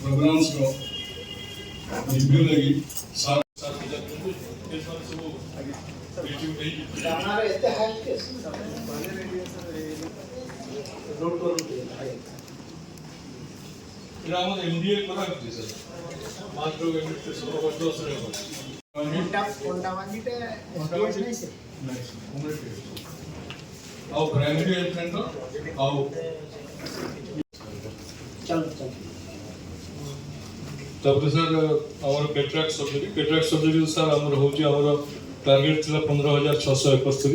Programmes को review लगी साथ साथ ये सब रिव्यू नहीं हमारे इतने हाइट के रोड को ग्राम एमडीए करा करते सर मात्र एमडीए से बहुत दोस्त रहे कोंडा वालीटे एसडीएस नहीं से आओ प्राइमरी हेल्थ सेंटर आओ चलो तब सर आमर कैटराक्ट सर्जरी सर आमर होची आमर टार्गेट थिला 15671 से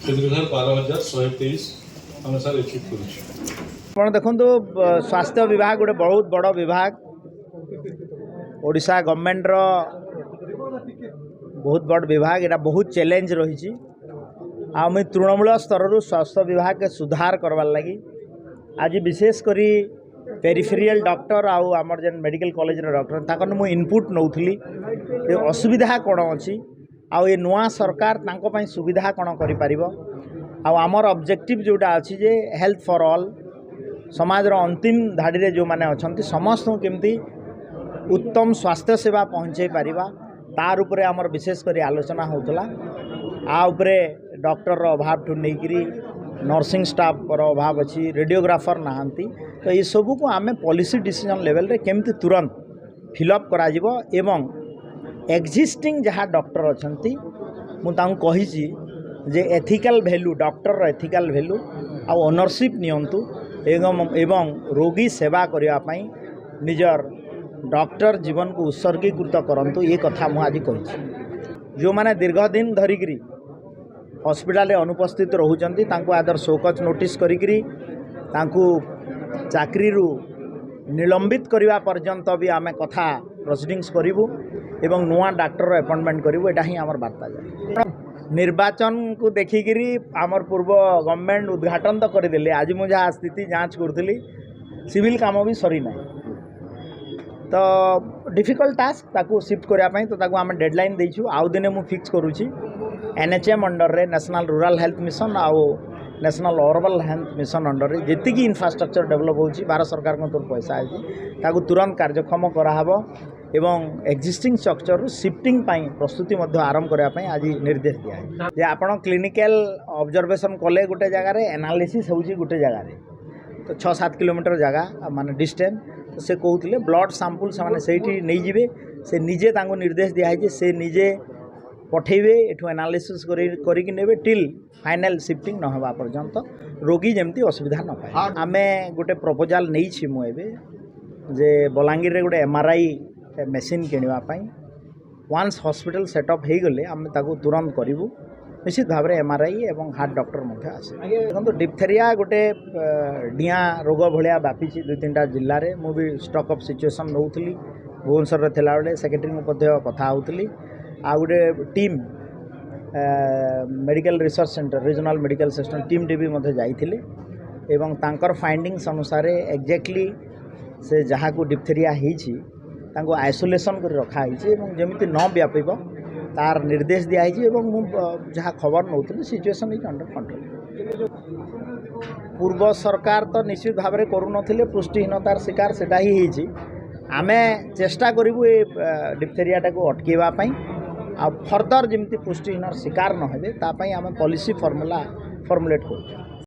सर 12123 हम सर अचीव करू आपण देखंतु स्वास्थ्य विभाग गोटे बहुत बड़ विभाग ओडिशा गवर्नमेंट रो बहुत बड़ विभाग एटा बहुत चैलेंज रही आम तृणमूल स्तर स्वास्थ्य विभाग के सुधार करवार लगी आज विशेष करी पेरिफेरियल डॉक्टर आउ आमर जेन मेडिकल कॉलेज रो डॉक्टर ताकन मु इनपुट नौथली ए असुविधा कोन अछि आउ ए नुआ सरकार तांको पई सुविधा कोन करि परिबो आउ आमर ऑब्जेक्टिव जोटा अछि जे हेल्थ फॉर ऑल समाज रो अंतिम धाड़ी रे जो माने अछंती समस्त केमती उत्तम स्वास्थ्य सेवा पहुँचे पारिबा तार उपरे आमर विशेष करी आलोचना होतला आ उपरे डॉक्टर रो अभाव ठु नेकिरी नर्सिंग स्टाफ रो अभाव अछि रेडियोग्राफर नहांती तो ये सब को आमे पॉलिसी डिसीजन लेवल रे केमती तुरंत फिलअप करा जिवो एवं एक्जिस्टिंग जहाँ डॉक्टर अछंती मु तांको कहिछि जे एथिकल वैल्यू डॉक्टर रो एथिकल वैल्यू आ ओनरशिप नियंतु एवं रोगी सेवा करने पाई निजर डॉक्टर जीवन को उत्सर्गीकृत करंतु ये कथा मु आज कही जो माने दीर्घ दिन धरिकी हॉस्पिटल अनुपस्थित रोचंती तांको आदर शोकज नोटिस करिकरी तांको चाकरी निलंबित करने पर्यंत भी आमे कथा प्रोसीडिंग्स करिवु एवं नुआ डॉक्टर अपॉइंटमेंट करिवु एटा ही हमर वार्ता जाय निर्वाचन को देखिकी आमर पूर्व गवर्नमेंट उद्घाटन तो करदे आज मुझे स्थिति जांच करी सिविल काम भी सरी ना तो डिफिकल्ट टास्क ताकू शिफ्ट करने तो ताकू आम डेडलाइन देचु आउ दिने मु फिक्स करुँची एनएचएम अंडर रे नेशनल रूरल हेल्थ मिशन आउ national urban health mission under रे जेतिकी इंफ्रास्ट्रक्चर डेवलप होची भारत सरकार को तोर पैसा है ताकू तुरंत कार्यक्षम कराहब एवं एक्जिस्टिंग स्ट्रक्चर शिफ्टिंग पाई प्रस्तुति आरंभ करने आज निर्देश दिया है जे आपण क्लिनिकल ऑब्जर्वेशन कले गोटे जगार एनालिसिस होची गोटे जगार तो 6-7 किलोमीटर जगह माने डिस्टेंस तो से कहते ब्लड सैंपल से नहीं जीवे से निजे तांको निर्देश दिया है से निजे पठेबे एठू एनालिसिस करिक नेबे टिल फाइनल शिफ्टिंग न होबा पर्यंत रोगी जमती असुविधा न पाए आमे गोटे प्रपोजल नहीं छी मु एबे जे बलांगीर रे गोटे एमआरआई मेसीन किणवा पाई वन्स हॉस्पिटल सेटअप हो गले आम ताकू तुरंत करूँ निश्चित भाव में एमआरआई एवं हार्ट डॉक्टर आसे देखो डिप्थेरिया गोटे डिया रोग भाया व्यापी 2-3टा जिले में मुझे स्टॉक ऑफ सिचुएशन नौली भुवनेश्वर थिला बेले सेक्रेटरी कथा होती आ गोटे team medical research centre regional medical section team T भी जाइए एवं तांकर फाइंडिंग्स अनुसार एक्जेक्टली से जहाँ को डिप्थेरिया होती तांको आइसोलेशन कर रखा है जमी न व्यापीब तार निर्देश दिखाई जहाँ खबर नौली सिचुएशन इज अंडर कंट्रोल पूर्व सरकार तो निश्चित भाव में करूनथिले पुष्टिहीनतार शिकार सेटा ही आमे चेष्टा करूँ ये डिप्थेरिया को अटकेवाई आ फर्दर जमी पुष्टिहीन शिकार न हे तापाई आमे पॉलिसी फॉर्मुलेट करूँ।